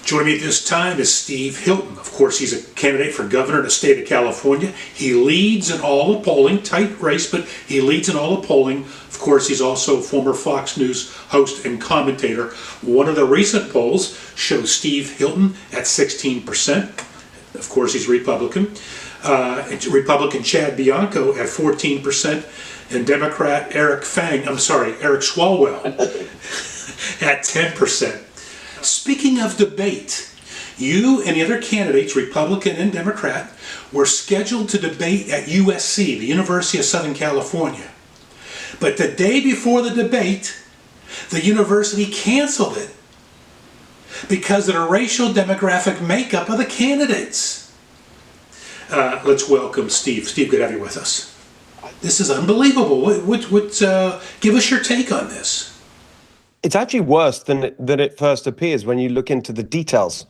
Joining me at this time is Steve Hilton. Of course, he's a candidate for governor of the state of California. He leads in all the polling, tight race, but he leads in all the polling. Of course, he's also a former Fox News host and commentator. One of the recent polls shows Steve Hilton at 16%. Of course, he's Republican. Republican Chad Bianco at 14%, and Democrat Eric Swalwell at 10%. Speaking of debate, you and the other candidates, Republican and Democrat, were scheduled to debate at USC, the University of Southern California. But the day before the debate, the university canceled it because of the racial demographic makeup of the candidates. Let's welcome Steve. Steve, good to have you with us. This is unbelievable. Give us your take on this. It's actually worse than it first appears when you look into the details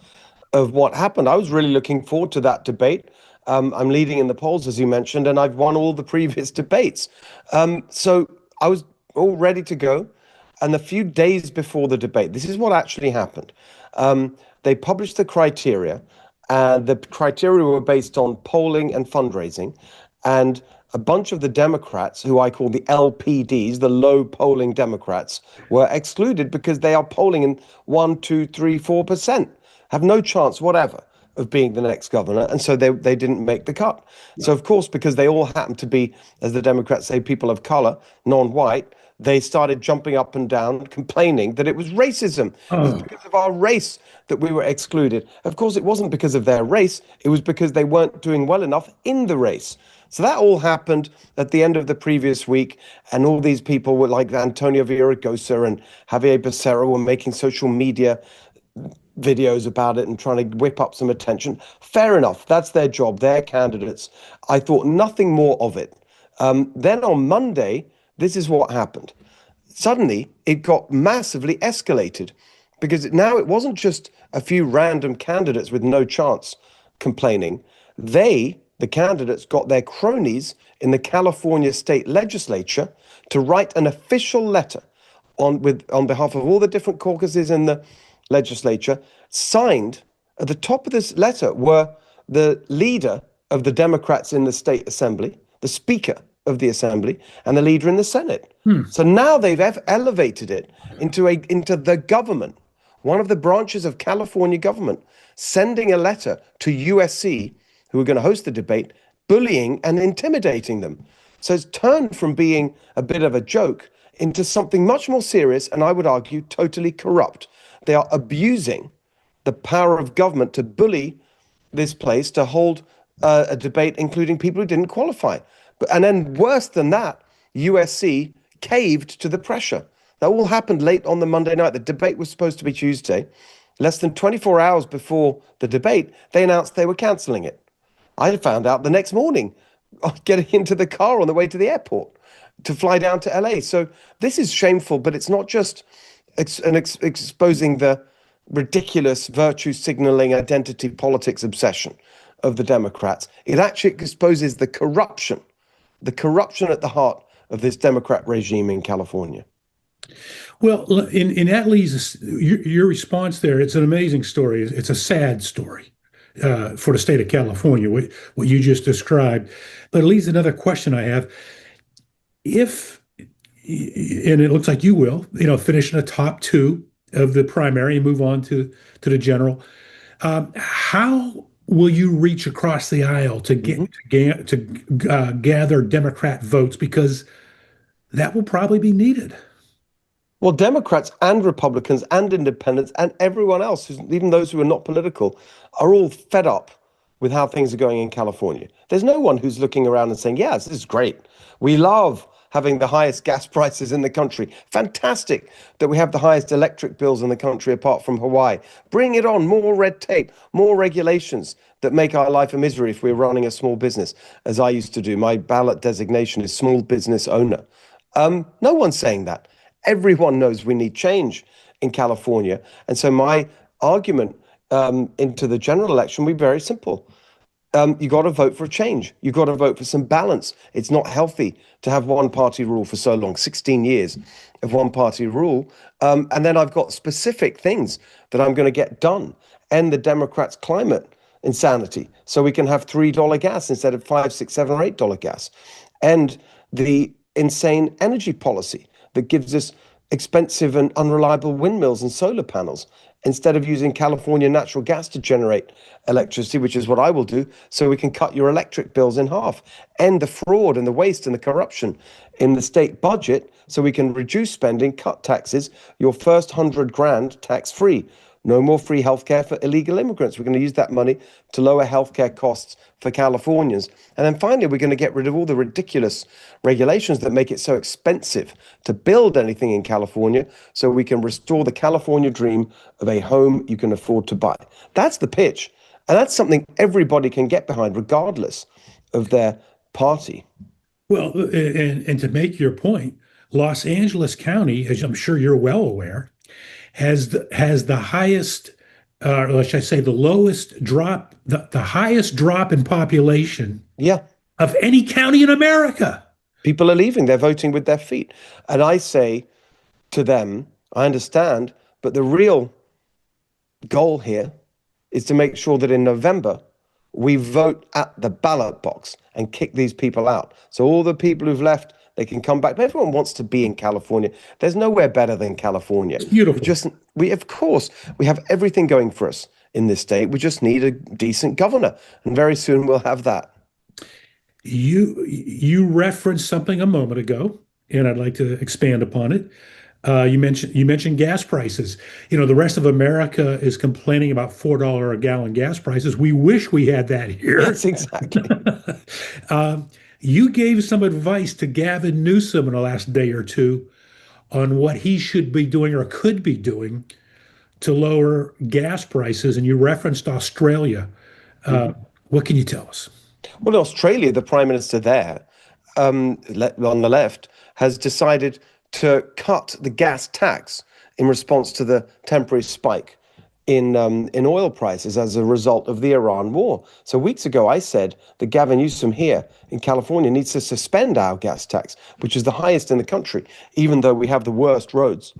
of what happened. I was really looking forward to that debate. I'm leading in the polls, as you mentioned, and I've won all the previous debates. So I was all ready to go. And a few days before the debate, this is what actually happened. They published the criteria, and the criteria were based on polling and fundraising. And a bunch of the Democrats, who I call the LPDs, the low polling Democrats, were excluded because they are polling in 1, 2, 3, 4%, have no chance whatever of being the next governor. And so they didn't make the cut. So, of course, because they all happen to be, as the Democrats say, people of color, non-white, they started jumping up and down, complaining that it was racism. It was because of our race that we were excluded. Of course, it wasn't because of their race. It was because they weren't doing well enough in the race. So that all happened at the end of the previous week, and all these people were like Antonio Villaraigosa and Javier Becerra were making social media videos about it and trying to whip up some attention. Fair enough. That's their job. They're candidates. I thought nothing more of it. Then on Monday, this is what happened. Suddenly, it got massively escalated because now it wasn't just a few random candidates with no chance complaining. The candidates got their cronies in the California state legislature to write an official letter on behalf of all the different caucuses in the legislature. Signed at the top of this letter were the leader of the Democrats in the state assembly, the speaker of the assembly, and the leader in the Senate. So now they've elevated it into the government, one of the branches of California government, sending a letter to USC, who are going to host the debate, bullying and intimidating them. So it's turned from being a bit of a joke into something much more serious, and I would argue totally corrupt. They are abusing the power of government to bully this place, to hold a debate, including people who didn't qualify. And then worse than that, USC caved to the pressure. That all happened late on the Monday night. The debate was supposed to be Tuesday. Less than 24 hours before the debate, they announced they were canceling it. I found out the next morning, getting into the car on the way to the airport to fly down to LA. So this is shameful, but it's not just exposing the ridiculous virtue signaling identity politics obsession of the Democrats. It actually exposes the corruption at the heart of this Democrat regime in California. Well, in that leads your response there. It's an amazing story. It's a sad story for the state of California, what you just described. But it leads to another question I have. If, and it looks like you will, finish in the top two of the primary and move on to the general, how will you reach across the aisle to gather Democrat votes? Because that will probably be needed. Well, Democrats and Republicans and independents and everyone else, even those who are not political, are all fed up with how things are going in California. There's no one who's looking around and saying, yeah, this is great. We love having the highest gas prices in the country. Fantastic that we have the highest electric bills in the country apart from Hawaii. Bring it on, more red tape, more regulations that make our life a misery if we're running a small business, as I used to do. My ballot designation is small business owner. No one's saying that. Everyone knows we need change in California. And so my argument into the general election will be very simple. You got to vote for a change. You got to vote for some balance. It's not healthy to have one party rule for so long, 16 years of one party rule. And then I've got specific things that I'm going to get done. End the Democrats' climate insanity so we can have $3 gas instead of $5, $6, $7, or $8 gas. And the insane energy policy that gives us expensive and unreliable windmills and solar panels instead of using California natural gas to generate electricity, which is what I will do, so we can cut your electric bills in half, end the fraud and the waste and the corruption in the state budget, so we can reduce spending, cut taxes, your first 100 grand tax free. No more free healthcare for illegal immigrants. We're going to use that money to lower healthcare costs for Californians. And then finally, we're going to get rid of all the ridiculous regulations that make it so expensive to build anything in California so we can restore the California dream of a home you can afford to buy. That's the pitch. And that's something everybody can get behind, regardless of their party. Well, and to make your point, Los Angeles County, as I'm sure you're well aware, has the highest, or should I say, the lowest drop, the highest drop in population Yeah. of any county in America. People are leaving. They're voting with their feet. And I say to them, I understand, but the real goal here is to make sure that in November we vote at the ballot box and kick these people out. So all the people who've left, they can come back. But everyone wants to be in California. There's nowhere better than California. It's beautiful. We of course, we have everything going for us in this state. We just need a decent governor, and very soon we'll have that. You referenced something a moment ago, and I'd like to expand upon it. You mentioned gas prices. The rest of America is complaining about $4 a gallon gas prices. We wish we had that here. Yes, exactly. You gave some advice to Gavin Newsom in the last day or two on what he should be doing or could be doing to lower gas prices, and you referenced Australia. What can you tell us? Well, in Australia, the prime minister there, on the left, has decided to cut the gas tax in response to the temporary spike in oil prices as a result of the Iran war. So weeks ago, I said that Gavin Newsom here in California needs to suspend our gas tax, which is the highest in the country, even though we have the worst roads,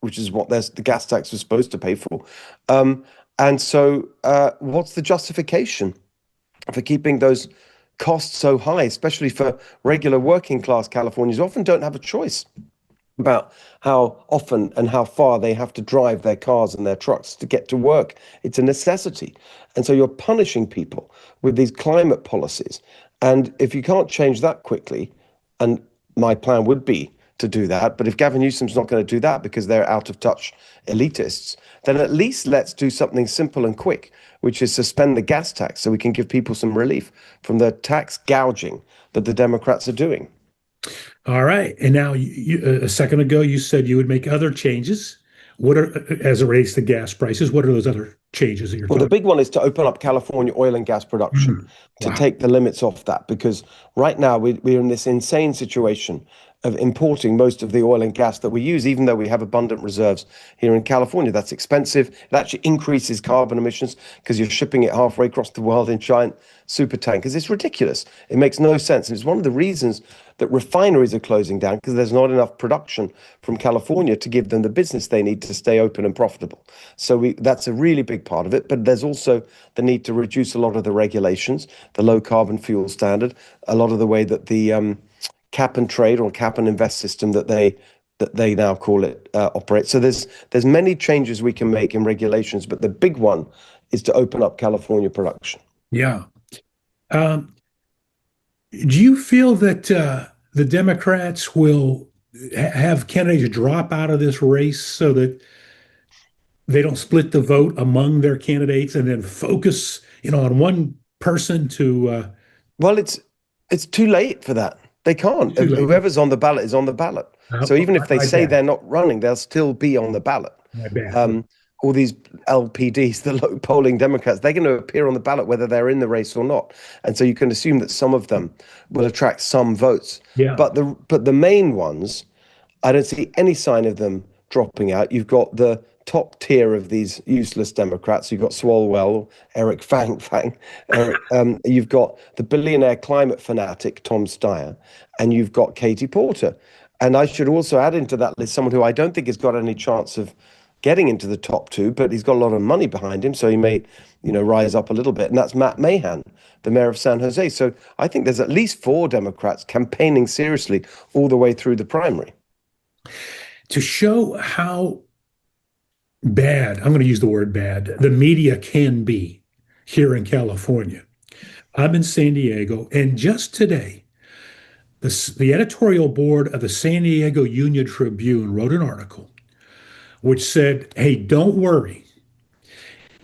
which is what the gas tax was supposed to pay for. And so what's the justification for keeping those costs so high, especially for regular working class Californians who often don't have a choice about how often and how far they have to drive their cars and their trucks to get to work? It's a necessity. And so you're punishing people with these climate policies. And if you can't change that quickly, and my plan would be to do that, but if Gavin Newsom's not going to do that because they're out of touch elitists, then at least let's do something simple and quick, which is suspend the gas tax so we can give people some relief from the tax gouging that the Democrats are doing. All right. And now, a second ago, you said you would make other changes. What are, as it relates to gas prices, what are those other changes that you're Well, talking the big one is to open up California oil and gas production, to Wow. take the limits off that, because right now we're in this insane situation of importing most of the oil and gas that we use, even though we have abundant reserves here in California. That's expensive. It actually increases carbon emissions because you're shipping it halfway across the world in giant super tankers. It's ridiculous. It makes no sense. And it's one of the reasons that refineries are closing down, because there's not enough production from California to give them the business they need to stay open and profitable. So that's a really big part of it. But there's also the need to reduce a lot of the regulations, the low carbon fuel standard, a lot of the way that the cap and trade or cap and invest system that they now call it operates. So there's many changes we can make in regulations, but the big one is to open up California production. Yeah. Do you feel that the Democrats will have candidates drop out of this race so that they don't split the vote among their candidates and then focus, on one person to? Well, it's too late for that. They can't. Too late. Whoever's on the ballot is on the ballot. So even if they say they're not running, they'll still be on the ballot. All these LPDs, the low polling Democrats, they're going to appear on the ballot whether they're in the race or not. And so you can assume that some of them will attract some votes. Yeah. But the main ones, I don't see any sign of them dropping out. You've got the top tier of these useless Democrats. You've got Swalwell, Eric Fang, Eric. You've got the billionaire climate fanatic Tom Steyer, and you've got Katie Porter. And I should also add into that list someone who I don't think has got any chance of getting into the top two, but he's got a lot of money behind him, so he may, rise up a little bit. And that's Matt Mahan, the mayor of San Jose. So I think there's at least four Democrats campaigning seriously all the way through the primary. To show how bad, I'm going to use the word bad, the media can be here in California. I'm in San Diego, and just today, the editorial board of the San Diego Union Tribune wrote an article which said, hey, don't worry.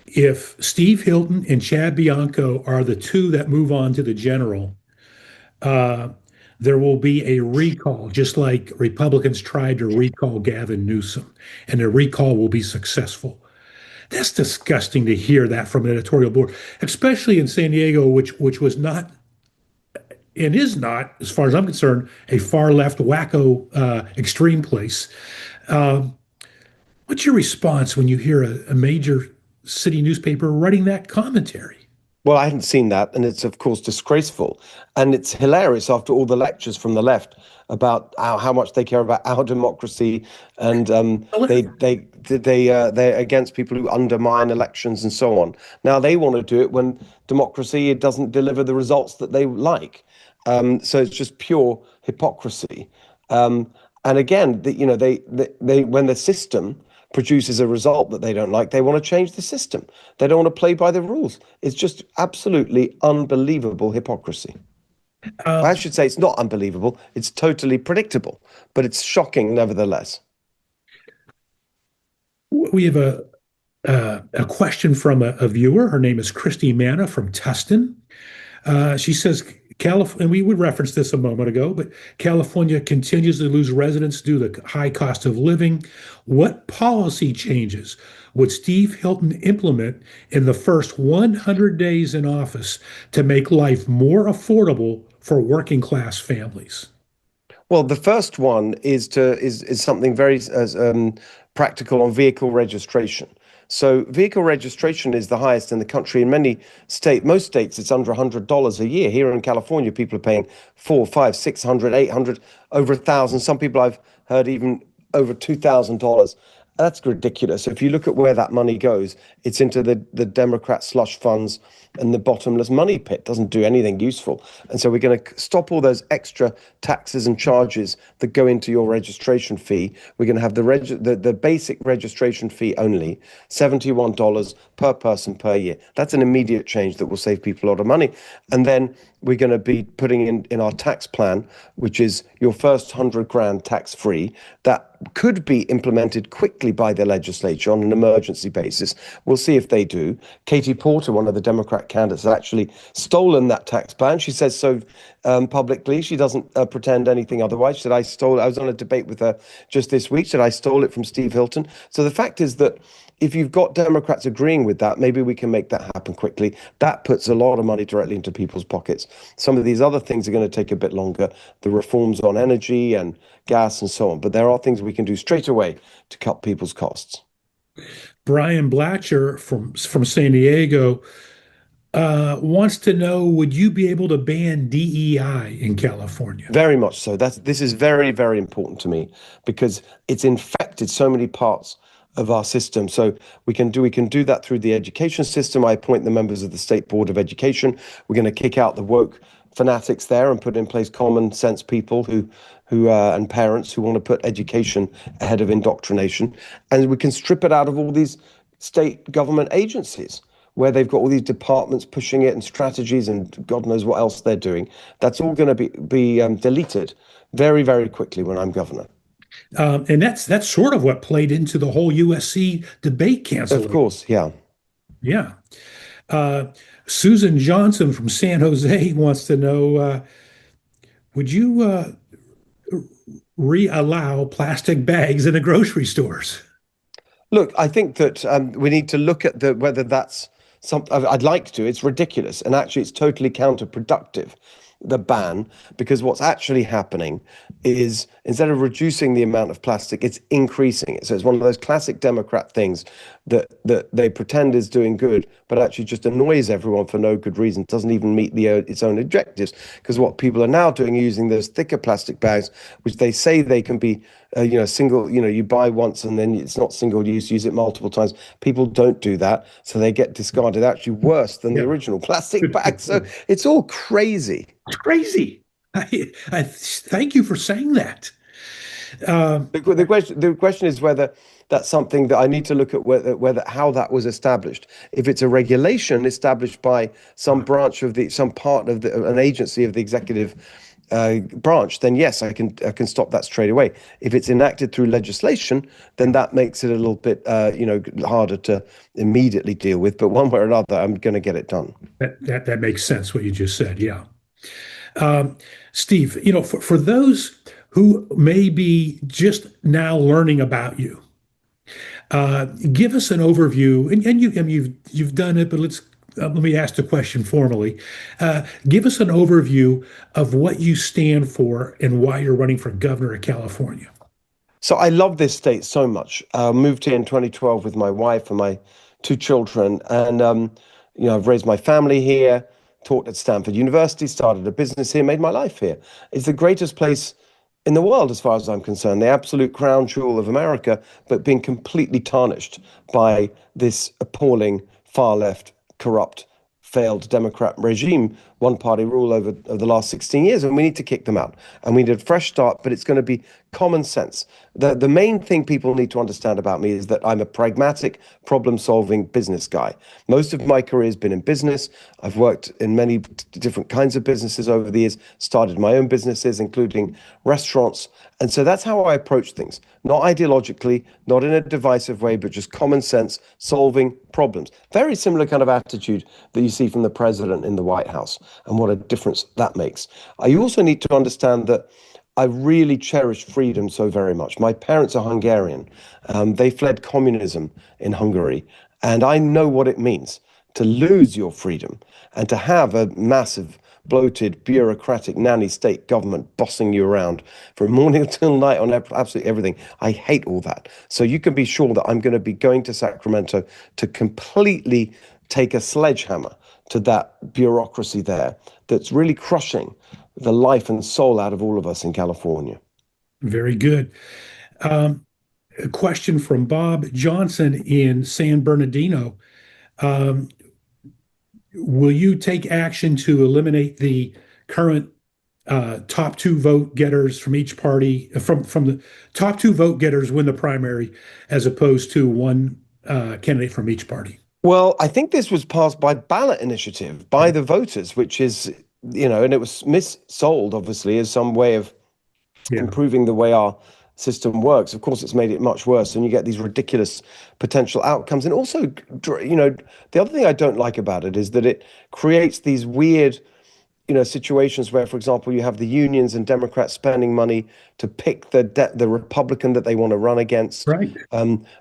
If Steve Hilton and Chad Bianco are the two that move on to the general, there will be a recall, just like Republicans tried to recall Gavin Newsom, and the recall will be successful. That's disgusting to hear that from an editorial board, especially in San Diego, which was not and is not, as far as I'm concerned, a far left wacko extreme place. What's your response when you hear a major city newspaper writing that commentary? Well, I hadn't seen that, and it's of course disgraceful, and it's hilarious after all the lectures from the left about how much they care about our democracy, and they're against people who undermine elections and so on. Now they want to do it when democracy doesn't deliver the results that they like. So it's just pure hypocrisy. And again, they when the system produces a result that they don't like, they want to change the system. They don't want to play by the rules. It's just absolutely unbelievable hypocrisy. I should say it's not unbelievable. It's totally predictable, but it's shocking nevertheless. We have a question from a viewer. Her name is Christy Manna from Tustin. She says, and we would reference this a moment ago, but California continues to lose residents due to the high cost of living. What policy changes would Steve Hilton implement in the first 100 days in office to make life more affordable for working class families? Well, the first one is something very practical on vehicle registration. So vehicle registration is the highest in the country. In most states, it's under $100 a year. Here in California, people are paying $400, $500, $600, $800, over $1,000. Some people I've heard even over $2,000. That's ridiculous. If you look at where that money goes, it's into the Democrat slush funds and the bottomless money pit. Doesn't do anything useful. And so we're going to stop all those extra taxes and charges that go into your registration fee. We're going to have the basic registration fee only, $71 per person per year. That's an immediate change that will save people a lot of money. And then we're going to be putting in our tax plan, which is your first 100 grand tax free. That could be implemented quickly by the legislature on an emergency basis. We'll see if they do. Katie Porter, one of the Democrat candidates, has actually stolen that tax plan. She says so publicly. She doesn't pretend anything otherwise. She said, I was on a debate with her just this week. She said, I stole it from Steve Hilton. So the fact is that if you've got Democrats agreeing with that, maybe we can make that happen quickly. That puts a lot of money directly into people's pockets. Some of these other things are going to take a bit longer, the reforms on energy and gas and so on. But there are things we can do straight away to cut people's costs. Brian Blatcher from San Diego wants to know, would you be able to ban DEI in California? Very much so. This is very, very important to me because it's infected so many parts of our system. So we can do that through the education system. I appoint the members of the State Board of Education. We're going to kick out the woke fanatics there and put in place common sense people who and parents who want to put education ahead of indoctrination. And we can strip it out of all these state government agencies where they've got all these departments pushing it and strategies and God knows what else they're doing. That's all going to be deleted very, very quickly when I'm governor. And that's sort of what played into the whole USC debate cancellation. Of course, yeah. Yeah. Susan Johnson from San Jose wants to know, would you re-allow plastic bags in the grocery stores? Look, I think that we need to look at whether that's something. I'd like to. It's ridiculous. And actually, it's totally counterproductive. the ban, because what's actually happening is instead of reducing the amount of plastic, it's increasing it. So it's one of those classic Democrat things that they pretend is doing good, but actually just annoys everyone for no good reason. Doesn't even meet its own objectives. Because what people are now doing, using those thicker plastic bags, which they say they can be, single. You buy once and then it's not single use. Use it multiple times. People don't do that, so they get discarded. Actually, worse than the Yeah. original plastic bag. So it's all crazy. It's crazy. I thank you for saying that. The question is whether that's something that I need to look at, whether how that was established. If it's a regulation established by some branch of some part of an agency of the executive branch, then yes, I can stop that straight away. If it's enacted through legislation, then that makes it a little bit harder to immediately deal with. But one way or another, I'm going to get it done. That makes sense what you just said. Yeah. Steve, for those who may be just now learning about you, give us an overview, and you've done it, but let me ask the question formally. Give us an overview of what you stand for and why you're running for governor of California. So I love this state so much. Moved here in 2012 with my wife and my two children, and I've raised my family here, taught at Stanford University, started a business here, made my life here. It's the greatest place in the world, as far as I'm concerned, the absolute crown jewel of America, but being completely tarnished by this appalling far left, corrupt, failed Democrat regime, one party rule over the last 16 years, and we need to kick them out. And we need a fresh start, but it's going to be common sense. The main thing people need to understand about me is that I'm a pragmatic, problem-solving business guy. Most of my career has been in business. I've worked in many different kinds of businesses over the years, started my own businesses, including restaurants. And so that's how I approach things, not ideologically, not in a divisive way, but just common sense, solving problems. Very similar kind of attitude that you see from the president in the White House, and what a difference that makes. You also need to understand that I really cherish freedom so very much. My parents are Hungarian. They fled communism in Hungary, and I know what it means to lose your freedom and to have a massive, bloated, bureaucratic nanny state government bossing you around from morning till night on absolutely everything. I hate all that. So you can be sure that I'm going to be going to Sacramento to completely take a sledgehammer to that bureaucracy there that's really crushing the life and soul out of all of us in California. Very good. A question from Bob Johnson in San Bernardino. Will you take action to eliminate the current top two vote getters from each party, from the top two vote getters win the primary, as opposed to one candidate from each party? Well, I think this was passed by ballot initiative by the voters, which is, and it was missold, obviously, as some way of improving the way our system works. Of course, it's made it much worse, and you get these ridiculous potential outcomes. And also, the other thing I don't like about it is that it creates these weird, situations where, for example, you have the unions and Democrats spending money to pick the Republican that they want to run against, right,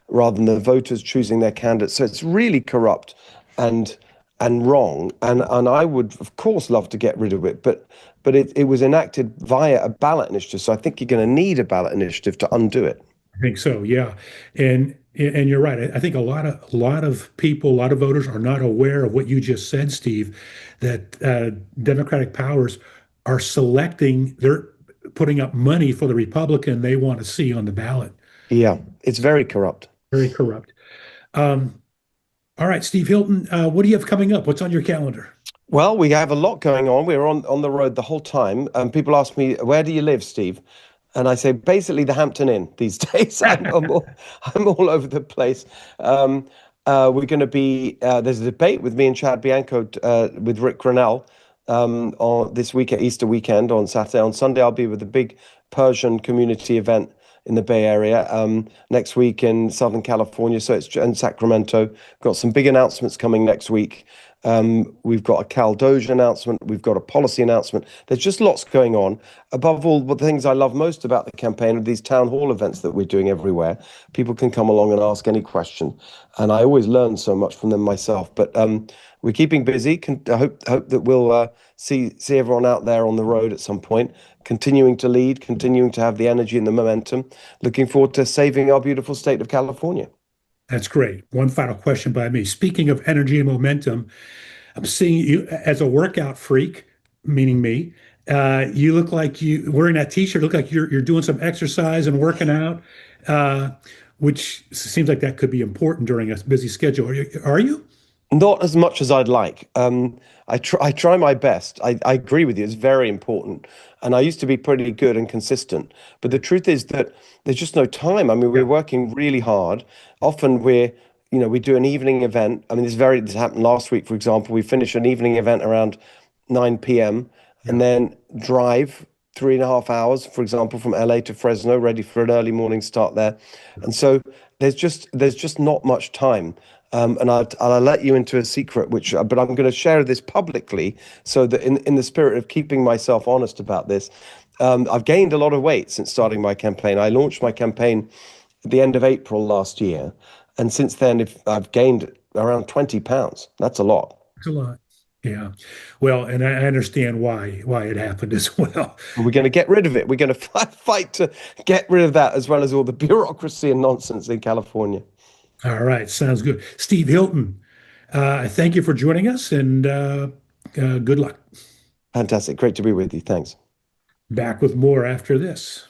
rather than the voters choosing their candidates. So it's really corrupt and wrong. And I would, of course, love to get rid of it, but it was enacted via a ballot initiative. So I think you're going to need a ballot initiative to undo it. I think so, yeah. And you're right. I think a lot of people, a lot of voters are not aware of what you just said, Steve, that Democratic powers are they're putting up money for the Republican they want to see on the ballot. Yeah, it's very corrupt. Very corrupt. All right, Steve Hilton, what do you have coming up? What's on your calendar? Well, we have a lot going on. We're on the road the whole time. People ask me, where do you live, Steve? And I say, basically, the Hampton Inn these days. I'm all over the place. We're going to be, there's a debate with me and Chad Bianco with Rick Grenell on this week at Easter weekend on Saturday. On Sunday, I'll be with a big Persian community event in the Bay Area next week in Southern California. So it's in Sacramento. Got some big announcements coming next week. We've got a Cal Doge announcement. We've got a policy announcement. There's just lots going on. Above all, the things I love most about the campaign are these town hall events that we're doing everywhere. People can come along and ask any question, and I always learn so much from them myself. But we're keeping busy. I hope that we'll see everyone out there on the road at some point, continuing to lead, continuing to have the energy and the momentum. Looking forward to saving our beautiful state of California. That's great. One final question by me. Speaking of energy and momentum, I'm seeing you as a workout freak, meaning me. You look like you wearing that t-shirt. Look like you're doing some exercise and working out, uh, which seems like that could be important during a busy schedule. Are you? Not as much as I'd like. I try my best. I agree with you. It's very important. And I used to be pretty good and consistent. But the truth is that there's just no time. I mean, we're Yeah. working really hard. Often we do an evening event. I mean, this happened last week, for example. We finish an evening event around 9 p.m. and Yeah. then drive 3.5 hours, for example, from LA to Fresno, ready for an early morning start there. And so there's just not much time. And I'll let you into a secret, but I'm going to share this publicly so that in the spirit of keeping myself honest about this, I've gained a lot of weight since starting my campaign. I launched my campaign at the end of April last year. And since then, if I've gained around 20 pounds. That's a lot. It's a lot. Yeah. Well, and I understand why it happened as well. And we're going to get rid of it. We're going to fight to get rid of that, as well as all the bureaucracy and nonsense in California. All right. Sounds good. Steve Hilton, thank you for joining us and good luck. Fantastic. Great to be with you. Thanks. Back with more after this.